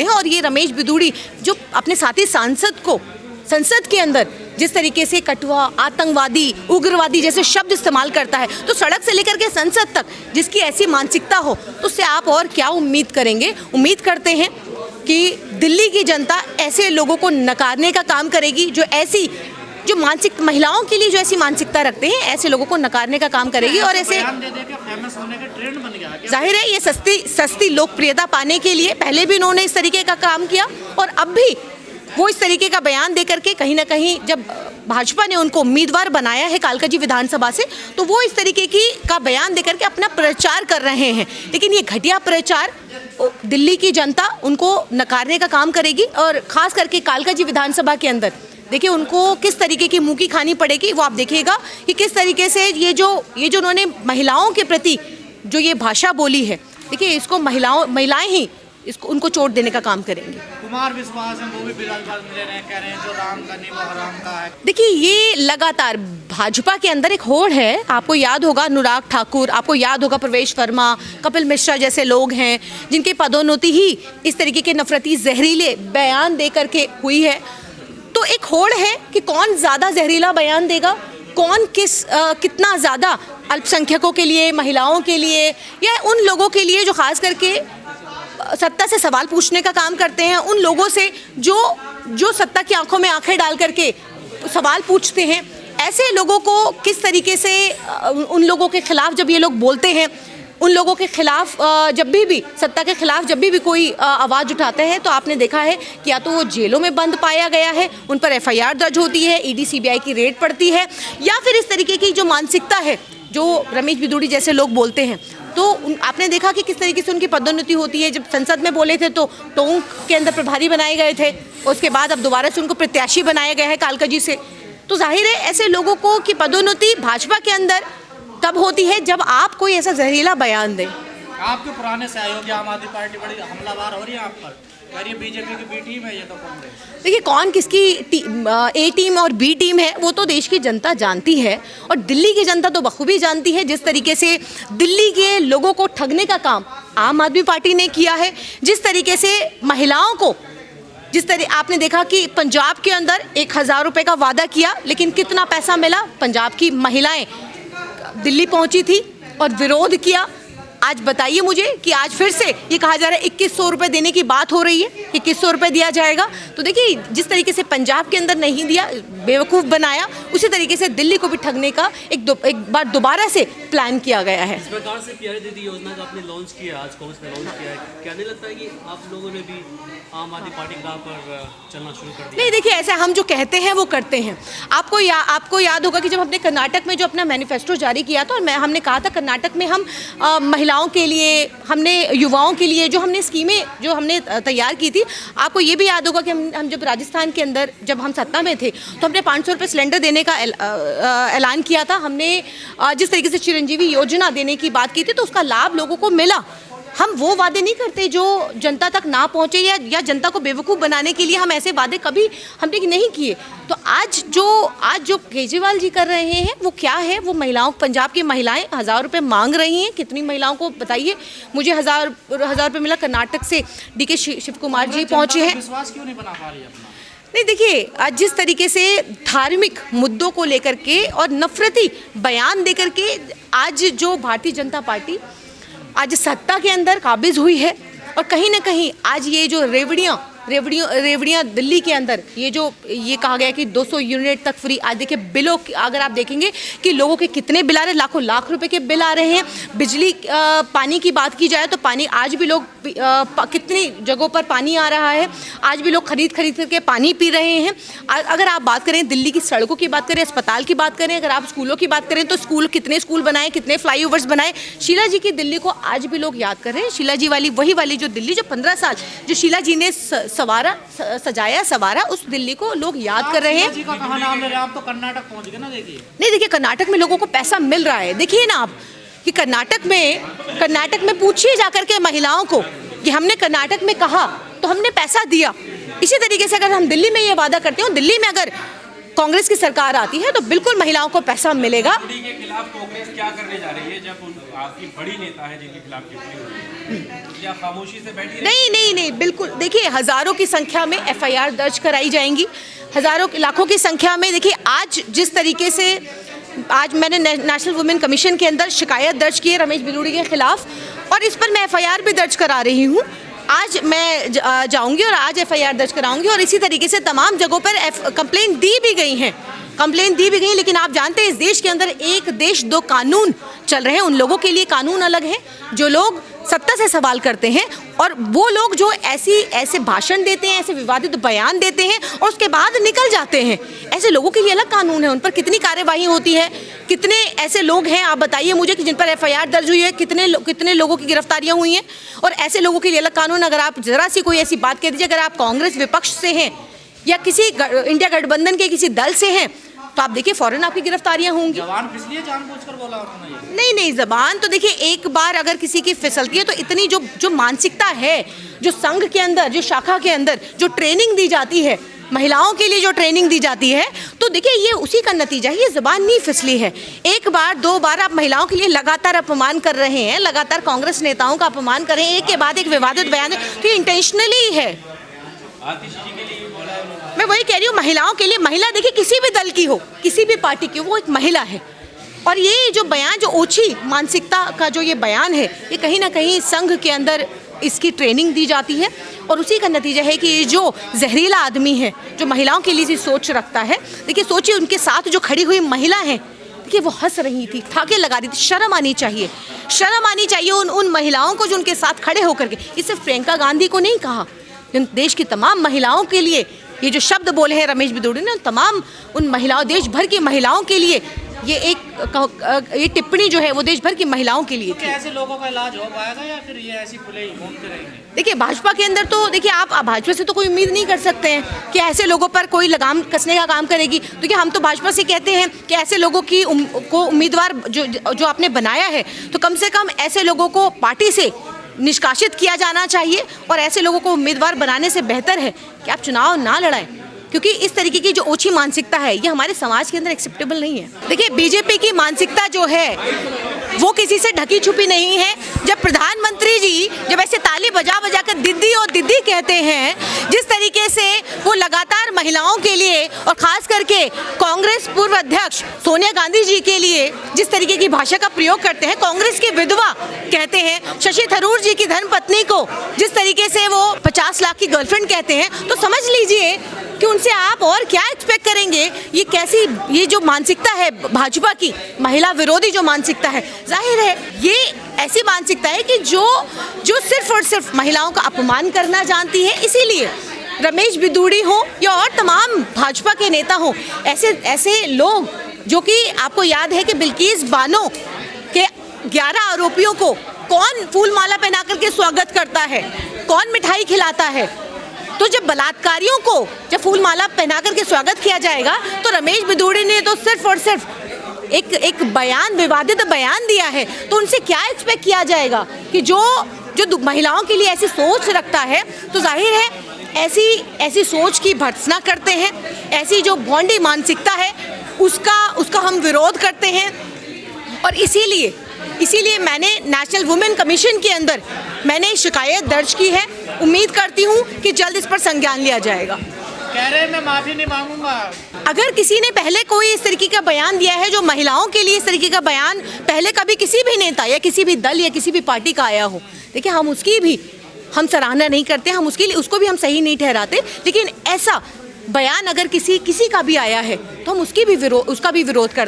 और ये रमेश बिधूड़ी जो अपने साथी सांसद को संसद के अंदर जिस तरीके से कटुआ, आतंकवादी, उग्रवादी जैसे शब्द इस्तेमाल करता है, तो सड़क से लेकर के संसद तक जिसकी ऐसी मानसिकता हो तो उससे आप और क्या उम्मीद करेंगे। उम्मीद करते हैं कि दिल्ली की जनता ऐसे लोगों को नकारने का काम करेगी, जो मानसिक महिलाओं के लिए जो ऐसी मानसिकता रखते हैं, ऐसे लोगों को नकारने का काम करेगी। और ऐसे जाहिर है ये सस्ती लोकप्रियता पाने के लिए पहले भी इन्होंने इस तरीके का काम किया और अब भी वो इस तरीके का बयान दे करके कहीं ना कहीं जब भाजपा ने उनको उम्मीदवार बनाया है कालकाजी विधानसभा से, तो वो इस तरीके का बयान दे करके अपना प्रचार कर रहे हैं। लेकिन ये घटिया प्रचार दिल्ली की जनता उनको नकारने का काम करेगी और खास करके कालकाजी विधानसभा के अंदर देखिए उनको किस तरीके की मुंह की खानी पड़ेगी। वो आप देखिएगा कि किस तरीके से ये जो उन्होंने महिलाओं के प्रति जो ये भाषा बोली है, देखिए इसको महिलाएं ही इसको उनको चोट देने का काम करेंगे। कुमार विश्वास हैं, वो भी बिलाल मिले रहे, कह रहे हैं जो राम का नहीं वो हराम का है। देखिए ये लगातार भाजपा के अंदर एक होड़ है। आपको याद होगा अनुराग ठाकुर, आपको याद होगा प्रवेश वर्मा, कपिल मिश्रा जैसे लोग हैं जिनकी पदोन्नति ही इस तरीके के नफरती जहरीले बयान दे करके हुई है। तो एक होड़ है कि कौन ज़्यादा जहरीला बयान देगा, कौन कितना ज़्यादा अल्पसंख्यकों के लिए, महिलाओं के लिए या उन लोगों के लिए जो खास करके सत्ता से सवाल पूछने का काम करते हैं, उन लोगों से जो सत्ता की आंखों में आंखें डाल करके सवाल पूछते हैं, ऐसे लोगों को किस तरीके से उन लोगों के खिलाफ जब ये लोग बोलते हैं, उन लोगों के खिलाफ जब भी सत्ता के खिलाफ जब भी कोई आवाज़ उठाते हैं तो आपने देखा है कि या तो वो जेलों में बंद पाया गया है, उन पर FIR दर्ज होती है, ED CBI की रेड पड़ती है, या फिर इस तरीके की जो मानसिकता है जो रमेश बिधूड़ी जैसे लोग बोलते हैं, तो आपने देखा कि किस तरीके से उनकी पदोन्नति होती है। जब संसद में बोले थे तो टोंक के अंदर प्रभारी बनाए गए थे, उसके बाद अब दोबारा से उनको प्रत्याशी बनाया गया है कालकाजी से। तो जाहिर है ऐसे लोगों को की पदोन्नति भाजपा के अंदर तब होती है जब आप कोई ऐसा जहरीला बयान दें। आपके पुराने सहयोगी आम आदमी पार्टी बड़ी हमलावर हो रही है आप पर, बीजेपी की बी टीम है ये तो कांग्रेस। देखिए कौन किसकी A टीम और B टीम है वो तो देश की जनता जानती है और दिल्ली की जनता तो बखूबी जानती है। जिस तरीके से दिल्ली के लोगों को ठगने का काम आम आदमी पार्टी ने किया है, जिस तरीके से महिलाओं को आपने देखा कि पंजाब के अंदर 1000 रुपये का वादा किया, लेकिन कितना पैसा मिला। पंजाब की महिलाएं दिल्ली पहुंची थी और विरोध किया। आज बताइए मुझे कि आज फिर से ये कहा जा रहा है 2100 रुपये देने की बात हो रही है, 2100 रुपये दिया जाएगा। तो देखिए जिस तरीके से पंजाब के अंदर नहीं दिया, बेवकूफ़ बनाया, उसी तरीके से दिल्ली को भी ठगने का एक बार दोबारा से प्लान किया गया है। इस प्रकार से प्यारी दीदी योजना जो आपने लॉन्च किया, आज कांग्रेस ने लॉन्च किया है, क्या नहीं लगता है कि आप लोगों ने भी आम आदमी पार्टी का पर चलना शुरू कर दिया? नहीं, देखिए ऐसा हम जो कहते हैं वो करते हैं। आपको याद होगा कि जब हमने कर्नाटक में जो अपना मैनिफेस्टो जारी किया था और हमने कहा था कर्नाटक में हम महिलाओं के लिए, हमने युवाओं के लिए जो हमने स्कीमें जो हमने तैयार की थी। आपको ये भी याद होगा कि हम जब राजस्थान के अंदर जब हम सत्ता में थे तो हमने 500 रुपये सिलेंडर देने का ऐलान किया था। हमने जिस तरीके से चिरंजीवी योजना देने की बात की थी तो उसका लाभ लोगों को मिला। हम वो वादे नहीं करते जो जनता तक ना पहुँचे या जनता को बेवकूफ़ बनाने के लिए हम ऐसे वादे कभी हमने नहीं किए। तो आज जो केजरीवाल जी कर रहे हैं वो क्या है, वो महिलाओं, पंजाब की महिलाएं 1000 रुपये मांग रही हैं। कितनी महिलाओं को बताइए, मुझे 1000 रुपये मिला। कर्नाटक से DK शिव कुमार जी पहुँचे हैं। विश्वास क्यों नहीं बना पा रही अपना? नहीं, देखिए आज जिस तरीके से धार्मिक मुद्दों को लेकर के और नफरती बयान देकर के आज जो भारतीय जनता पार्टी आज सत्ता के अंदर काबिज हुई है और कहीं ना कहीं आज ये जो रेवड़ियाँ दिल्ली के अंदर ये कहा गया कि 200 यूनिट तक फ्री। आज देखिए बिलों अगर आप देखेंगे कि लोगों के कितने बिल आ रहे हैं, लाखों लाख रुपए के बिल आ रहे हैं। बिजली पानी की बात की जाए तो पानी आज भी लोग कितनी जगहों पर पानी आ रहा है, आज भी लोग खरीद करके पानी पी रहे हैं। अगर आप बात करें दिल्ली की सड़कों की बात करें, अस्पताल की बात करें, अगर आप स्कूलों की बात करें तो कितने स्कूल बनाए, कितने फ्लाईओवर्स बनाए। शीला जी की दिल्ली को आज भी लोग याद कर रहे हैं। शीला जी वही वाली जो दिल्ली जो 15 साल जो शीला जी ने सवारा उस दिल्ली को लोग याद कर रहे हैं। जी का कहाँ नाम ले रहे हैं आप? तो कर्नाटक पहुंच गए ना। देखिए नहीं, देखिए कर्नाटक में लोगों को पैसा मिल रहा है। देखिए ना आप कि कर्नाटक में पूछिए जाकर के महिलाओं को कि हमने कर्नाटक में कहा तो हमने पैसा दिया। इसी तरीके से अगर हम दिल्ली में ये वादा करते हो, दिल्ली में अगर कांग्रेस की सरकार आती है तो बिल्कुल महिलाओं को पैसा मिलेगा। के खिलाफ कांग्रेस क्या करने जा रही है जब आपकी बड़ी नेता है जिनके खिलाफ टिप्पणी हुई है? या खामोशी से बैठी नहीं नहीं नहीं, बिल्कुल देखिए, हजारों की संख्या में एफआईआर दर्ज कराई जाएंगी, हजारों लाखों की संख्या में। देखिए आज जिस तरीके से आज मैंने नेशनल वुमेन कमीशन के अंदर शिकायत दर्ज की है रमेश बिदूड़ी के खिलाफ, और इस पर मैं एफआईआर भी दर्ज करा रही हूँ। आज मैं जाऊंगी और आज एफआईआर दर्ज कराऊंगी, और इसी तरीके से तमाम जगहों पर कंप्लेंट दी भी गई हैं, लेकिन आप जानते हैं इस देश के अंदर एक देश दो कानून चल रहे हैं। उन लोगों के लिए कानून अलग है जो लोग सत्ता से सवाल करते हैं, और वो लोग जो ऐसे भाषण देते हैं, ऐसे विवादित बयान देते हैं और उसके बाद निकल जाते हैं, ऐसे लोगों के लिए अलग कानून है। उन पर कितनी कार्यवाही होती है, कितने ऐसे लोग हैं आप बताइए मुझे कि जिन पर एफआईआर दर्ज हुई है, कितने लोगों की गिरफ्तारियां हुई हैं, और ऐसे लोगों के लिए अलग कानून। अगर आप जरा सी कोई ऐसी बात कह दीजिए, अगर आप कांग्रेस विपक्ष से हैं या किसी इंडिया गठबंधन के किसी दल से हैं, तो आप देखिए फौरन आपकी गिरफ्तारियां होंगी। जवान फिसली है, जानबूझकर बोला उन्होंने? नहीं, जबान तो देखिए एक बार अगर किसी की फिसलती है तो इतनी जो मानसिकता है, जो संघ के अंदर, जो शाखा के अंदर जो ट्रेनिंग दी जाती है, महिलाओं के लिए जो ट्रेनिंग दी जाती है, तो देखिए ये उसी का नतीजा है। ये जबान नहीं फिसली है। एक बार दो बार आप महिलाओं के लिए लगातार अपमान कर रहे हैं, लगातार कांग्रेस नेताओं का अपमान कर रहे हैं, एक के बाद एक विवादित बयान है, तो ये इंटेंशनली है। मैं वही कह रही हूँ, महिलाओं के लिए, महिला देखिए किसी भी दल की हो, किसी भी पार्टी की हो, वो एक महिला है। और ये जो बयान, जो ओछी मानसिकता का जो ये बयान है, ये कहीं ना कहीं संघ के अंदर इसकी ट्रेनिंग दी जाती है, और उसी का नतीजा है कि ये जो जहरीला आदमी है, जो महिलाओं के लिए सोच रखता है, देखिए सोचिए उनके साथ जो खड़ी हुई महिला है, देखिए वो हंस रही थी, ठाके लगा रही थी। शर्म आनी चाहिए, शर्म आनी चाहिए उन महिलाओं को जो उनके साथ खड़े होकर के। ये सिर्फ प्रियंका गांधी को नहीं कहा, देश की तमाम महिलाओं के लिए ये जो शब्द बोले हैं रमेश बिदूड़ी ने, तमाम उन महिलाओं, देश भर की महिलाओं के लिए ये टिप्पणी जो है वो देश भर की महिलाओं के लिए थी। ऐसे लोगों का इलाज हो पाएगा या फिर ये ऐसी खुले ही घूमते रहेंगे? देखिए भाजपा के अंदर तो देखिए आप भाजपा से तो कोई उम्मीद नहीं कर सकते हैं कि ऐसे लोगों पर कोई लगाम कसने का काम करेगी। देखिए हम तो भाजपा से कहते हैं कि ऐसे लोगों की को उम्मीदवार जो आपने बनाया है, तो कम से कम ऐसे लोगों को पार्टी से निष्कासित किया जाना चाहिए, और ऐसे लोगों को उम्मीदवार बनाने से बेहतर है कि आप चुनाव ना लड़ाएं, क्योंकि इस तरीके की जो ओछी मानसिकता है ये हमारे समाज के अंदर एक्सेप्टेबल नहीं है। देखिए बीजेपी की मानसिकता जो है वो किसी से ढकी छुपी नहीं है। जब प्रधानमंत्री जी जब ऐसे ताली बजा बजा कर दीदी और दीदी कहते हैं, जिस तरीके से वो लगातार महिलाओं के लिए और खास करके कांग्रेस पूर्व अध्यक्ष सोनिया गांधी जी के लिए जिस तरीके की भाषा का प्रयोग करते हैं, कांग्रेस की विधवा कहते हैं, शशि थरूर जी की धर्मपत्नी को जिस तरीके से वो 50 लाख की गर्लफ्रेंड कहते हैं, तो समझ लीजिए कि उनसे आप और क्या एक्सपेक्ट करेंगे। ये कैसी, ये जो मानसिकता है भाजपा की, महिला विरोधी जो मानसिकता है, जाहिर है ये ऐसी मानसिकता है कि जो सिर्फ और सिर्फ महिलाओं का अपमान करना जानती है। इसीलिए रमेश बिदूड़ी हो या और तमाम भाजपा के नेता हो, ऐसे लोग जो कि आपको याद है कि बिल्किस बानो के 11 आरोपियों को कौन फूल माला पहना करके स्वागत करता है, कौन मिठाई खिलाता है, तो जब बलात्कारियों को जब फूल माला पहना करके स्वागत किया जाएगा, तो रमेश बिदूड़ी ने तो सिर्फ और सिर्फ एक बयान, विवादित बयान दिया है, तो उनसे क्या एक्सपेक्ट किया जाएगा कि जो महिलाओं के लिए ऐसी सोच रखता है, तो जाहिर है ऐसी सोच की भर्त्सना करते हैं। ऐसी जो भोंडी मानसिकता है उसका हम विरोध करते हैं, और इसीलिए मैंने नेशनल वुमेन कमीशन के अंदर मैंने शिकायत दर्ज की है। उम्मीद करती हूँ कि जल्द इस पर संज्ञान लिया जाएगा। कह रहे हैं मैं माफी नहीं मांगूंगा। अगर किसी ने पहले कोई इस तरीके का बयान दिया है, जो महिलाओं के लिए इस तरीके का बयान पहले कभी किसी भी नेता या किसी भी दल या किसी भी पार्टी का आया हो, देखिए हम उसकी भी हम सराहना नहीं करते, हम उसको भी हम सही नहीं ठहराते, लेकिन ऐसा बयान अगर किसी का भी आया है तो हम उसका भी विरोध करते हैं।